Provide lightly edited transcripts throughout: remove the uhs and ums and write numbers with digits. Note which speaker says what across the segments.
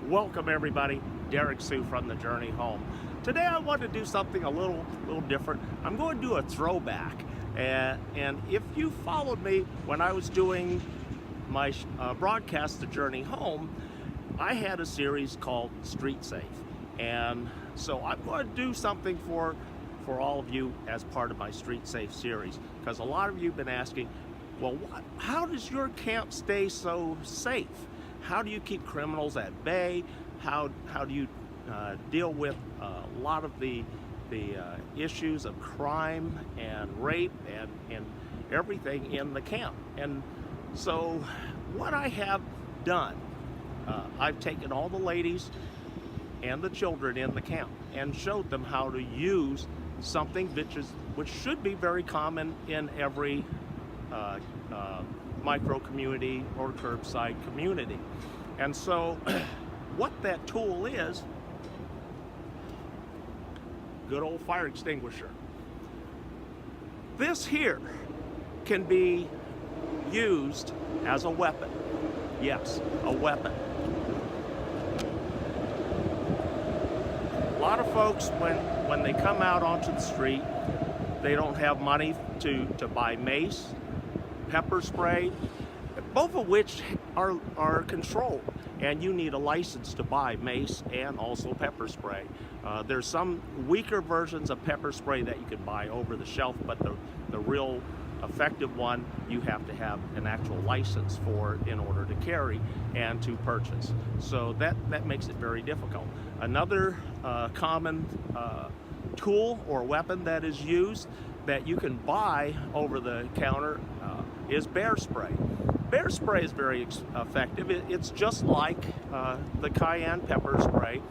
Speaker 1: Welcome everybody, Derek Sue from The Journey Home. Today I want to do something a little different. I'm going to do a throwback, and if you followed me when I was doing my broadcast, The Journey Home, I had a series called Street Safe, and so I'm going to do something for all of you as part of my Street Safe series, because a lot of you have been asking, well, how does your camp stay so safe? How do you keep criminals at bay? How do you deal with a lot of the issues of crime and rape and everything in the camp? And so what I have done, I've taken all the ladies and the children in the camp and showed them how to use something which should be very common in every micro community or curbside community. And so what that tool is, good old fire extinguisher. This here can be used as a weapon. Yes, a weapon. A lot of folks, when they come out onto the street, they don't have money to buy mace, pepper spray, both of which are controlled, and you need a license to buy mace and also pepper spray. There's some weaker versions of pepper spray that you can buy over the shelf, but the real effective one you have to have an actual license for in order to carry and to purchase. So that makes it very difficult. Another common tool or weapon that is used that you can buy over the counter is bear spray. Bear spray is very effective. It's just like the cayenne pepper spray,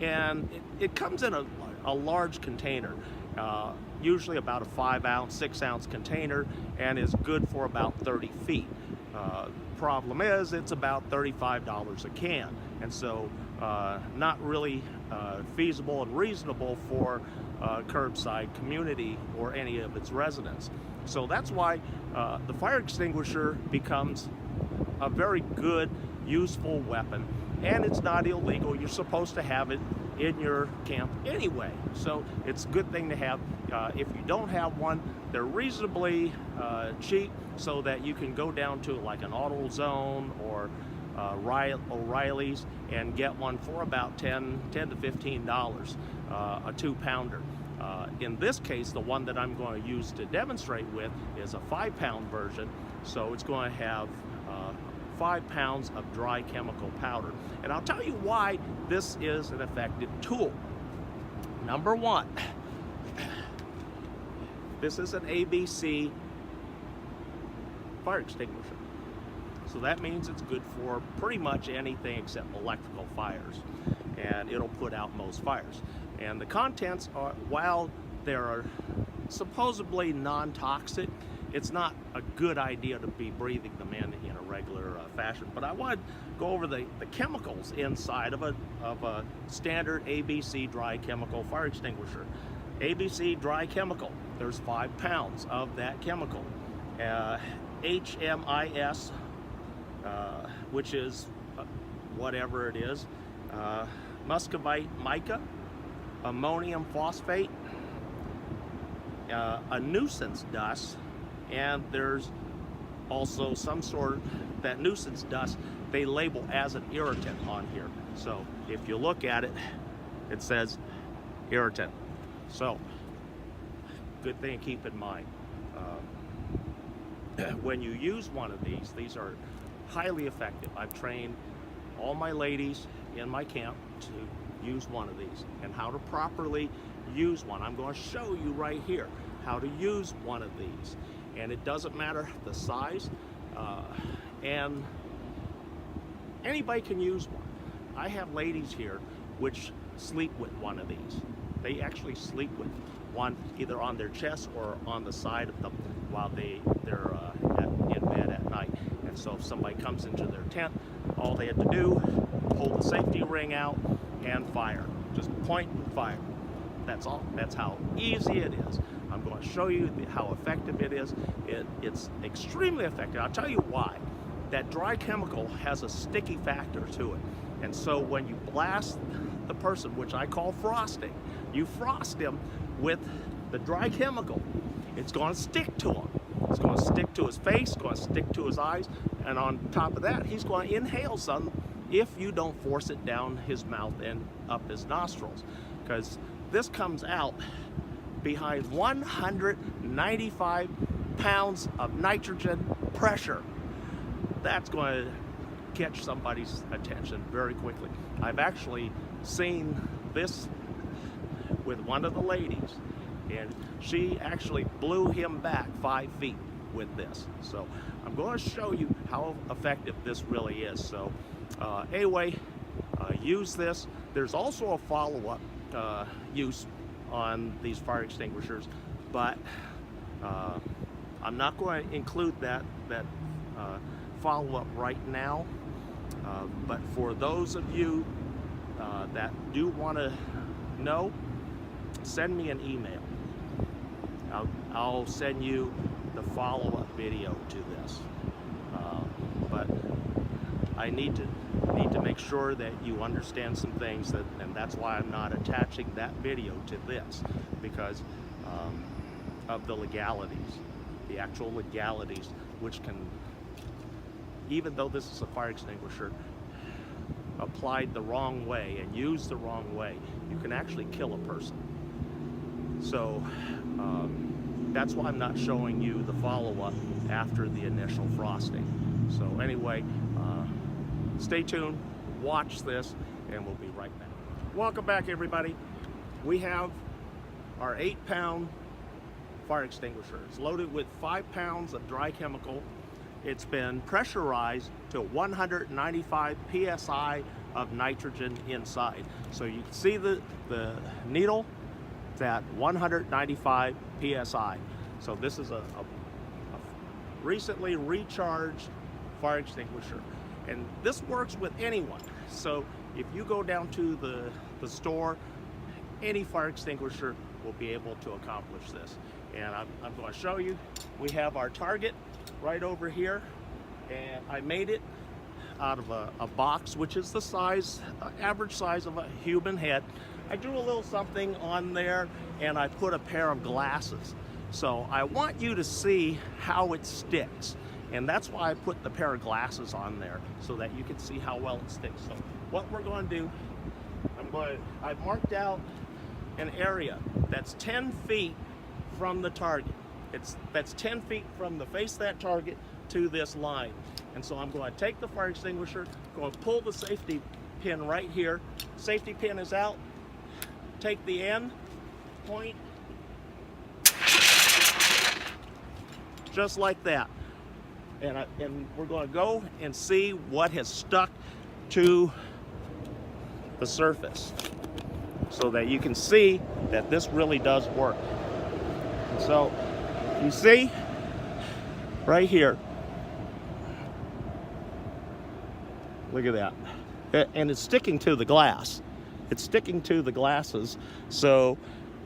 Speaker 1: and it comes in a large container, usually about a 5-ounce, 6-ounce container, and is good for about 30 feet. Problem is, it's about $35 a can, and so not really feasible and reasonable for curbside community or any of its residents. So that's why the fire extinguisher becomes a very good, useful weapon, and it's not illegal. You're supposed to have it in your camp anyway, so it's a good thing to have. If you don't have one, they're reasonably cheap, so that you can go down to like an AutoZone or O'Reilly's and get one for about $10 to $15, a 2-pounder. In this case, the one that I'm going to use to demonstrate with is a 5-pound version, so it's going to have 5 pounds of dry chemical powder. And I'll tell you why this is an effective tool. Number one, this is an ABC fire extinguisher. So that means it's good for pretty much anything except electrical fires, and it'll put out most fires. And the contents are, while they're supposedly non-toxic, it's not a good idea to be breathing them in a regular fashion. But I want to go over the chemicals inside of a standard ABC dry chemical fire extinguisher. ABC dry chemical, there's 5 pounds of that chemical. HMIS, which is whatever it is, muscovite mica, ammonium phosphate, a nuisance dust, and there's also some sort of that nuisance dust they label as an irritant on here. So if you look at it, it says irritant. So good thing to keep in mind. When you use one of these are highly effective. I've trained all my ladies in my camp to use one of these and how to properly use one. I'm going to show you right here how to use one of these, and it doesn't matter the size, and anybody can use one. I have ladies here which sleep with one of these. They actually sleep with one either on their chest or on the side of them while they're in bed at night. And so if somebody comes into their tent, all they have to do, pull the safety ring out and fire. Just point and fire. That's all. That's how easy it is. I'm going to show you how effective it is. It's extremely effective. I'll tell you why. that dry chemical has a sticky factor to it. And so when you blast the person, which I call frosting, you frost him with the dry chemical, it's going to stick to him. It's going to stick to his face, going to stick to his eyes, and on top of that, he's going to inhale some if you don't force it down his mouth and up his nostrils. Because this comes out behind 195 pounds of nitrogen pressure. That's going to catch somebody's attention very quickly. I've actually seen this with one of the ladies, and she actually blew him back 5 feet with this. So I'm going to show you how effective this really is. So anyway, use this. There's also a follow-up use on these fire extinguishers, but I'm not going to include that follow-up right now. But for those of you that do want to know, send me an email. I'll send you the follow-up video to this. But I need to make sure that you understand some things, and that's why I'm not attaching that video to this, because of the legalities, the actual legalities, which can, even though this is a fire extinguisher, applied the wrong way and used the wrong way, you can actually kill a person. So that's why I'm not showing you the follow-up after the initial frosting. So anyway, stay tuned, watch this, and we'll be right back. Welcome back, everybody. We have our 8-pound fire extinguisher. It's loaded with 5 pounds of dry chemical. It's been pressurized to 195 psi of nitrogen inside. So you can see the needle, it's at 195 psi. So this is a recently recharged fire extinguisher. And this works with anyone. So if you go down to the store, any fire extinguisher will be able to accomplish this. And I'm going to show you. We have our target right over here, and I made it out of a box, which is the size, average size of a human head. I drew a little something on there, and I put a pair of glasses. So I want you to see how it sticks. And that's why I put the pair of glasses on there, so that you can see how well it sticks. So what we're going to do, I've marked out an area that's 10 feet from the target. That's 10 feet from the face of that target to this line. And so I'm going to take the fire extinguisher, going to pull the safety pin right here. Safety pin is out. Take the end, point, just like that. And we're going to go and see what has stuck to the surface, so that you can see that this really does work. And so you see right here, look at that, and it's sticking to the glass. It's sticking to the glasses, so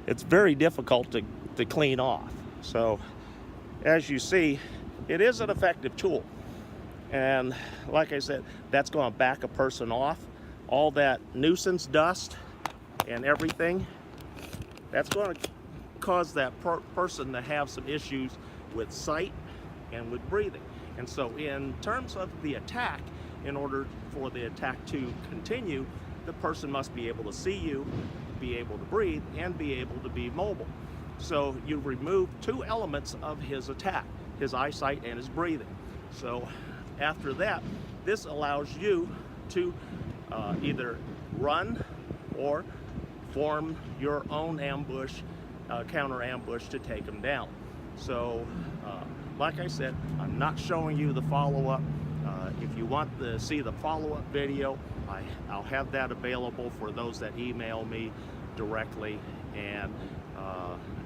Speaker 1: it's very difficult to clean off. So as you see, it is an effective tool. And like I said, that's going to back a person off. All that nuisance dust and everything, that's going to cause that person to have some issues with sight and with breathing. And so in terms of the attack, in order for the attack to continue, the person must be able to see you, be able to breathe, and be able to be mobile. So you remove 2 elements of his attack, his eyesight and his breathing. So after that, this allows you to either run or form your own ambush, counter ambush to take them down. So like I said, I'm not showing you the follow-up. If you want to see the follow-up video, I'll have that available for those that email me directly and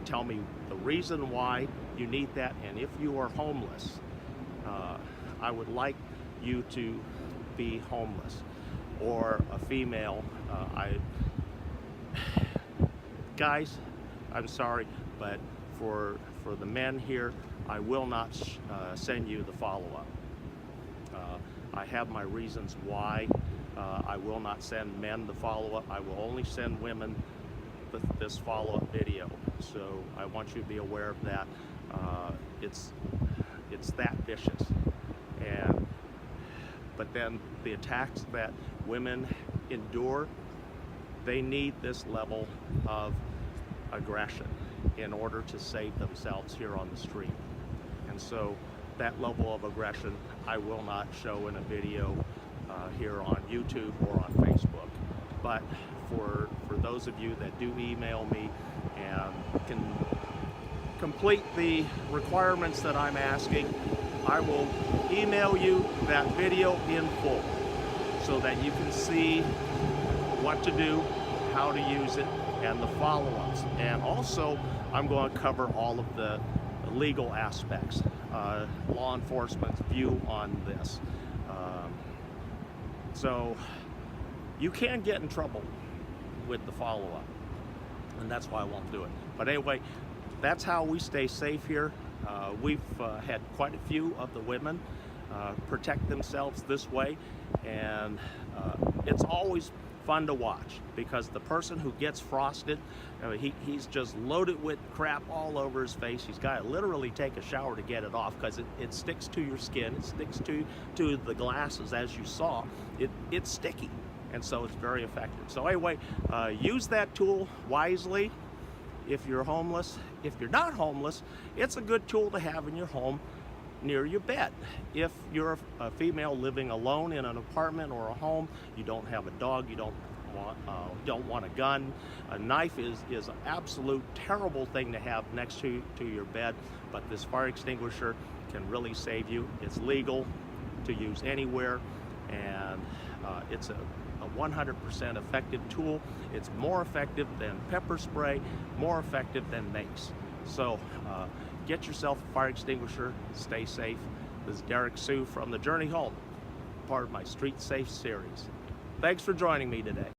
Speaker 1: tell me the reason why you need that. And if you are homeless, I would like you to be homeless, or a female. Guys, I'm sorry, but for the men here, I will not send you the follow-up. I have my reasons why. I will not send men the follow-up. I will only send women this follow-up video. So I want you to be aware of that. It's that vicious. But then the attacks that women endure, they need this level of aggression in order to save themselves here on the street. And so that level of aggression I will not show in a video here on YouTube or on Facebook. But for those of you that do email me and can complete the requirements that I'm asking, I will email you that video in full so that you can see what to do, how to use it, and the follow-ups. And also, I'm going to cover all of the legal aspects, law enforcement's view on this. So you can get in trouble with the follow-up, and that's why I won't do it. But anyway, that's how we stay safe here. We've had quite a few of the women protect themselves this way, and it's always fun to watch because the person who gets frosted, he's just loaded with crap all over his face. He's got to literally take a shower to get it off because it sticks to your skin, it sticks to the glasses. As you saw, it's sticky, and so it's very effective. So anyway, use that tool wisely. If you're homeless, if you're not homeless, it's a good tool to have in your home near your bed. If you're a female living alone in an apartment or a home, you don't have a dog, you don't want a gun, a knife is an absolute terrible thing to have next to your bed, but this fire extinguisher can really save you. It's legal to use anywhere, and it's a 100% effective tool. It's more effective than pepper spray, more effective than mace. So get yourself a fire extinguisher, stay safe. This is Derek Sue from the Journey Home, part of my Street Safe series. Thanks for joining me today.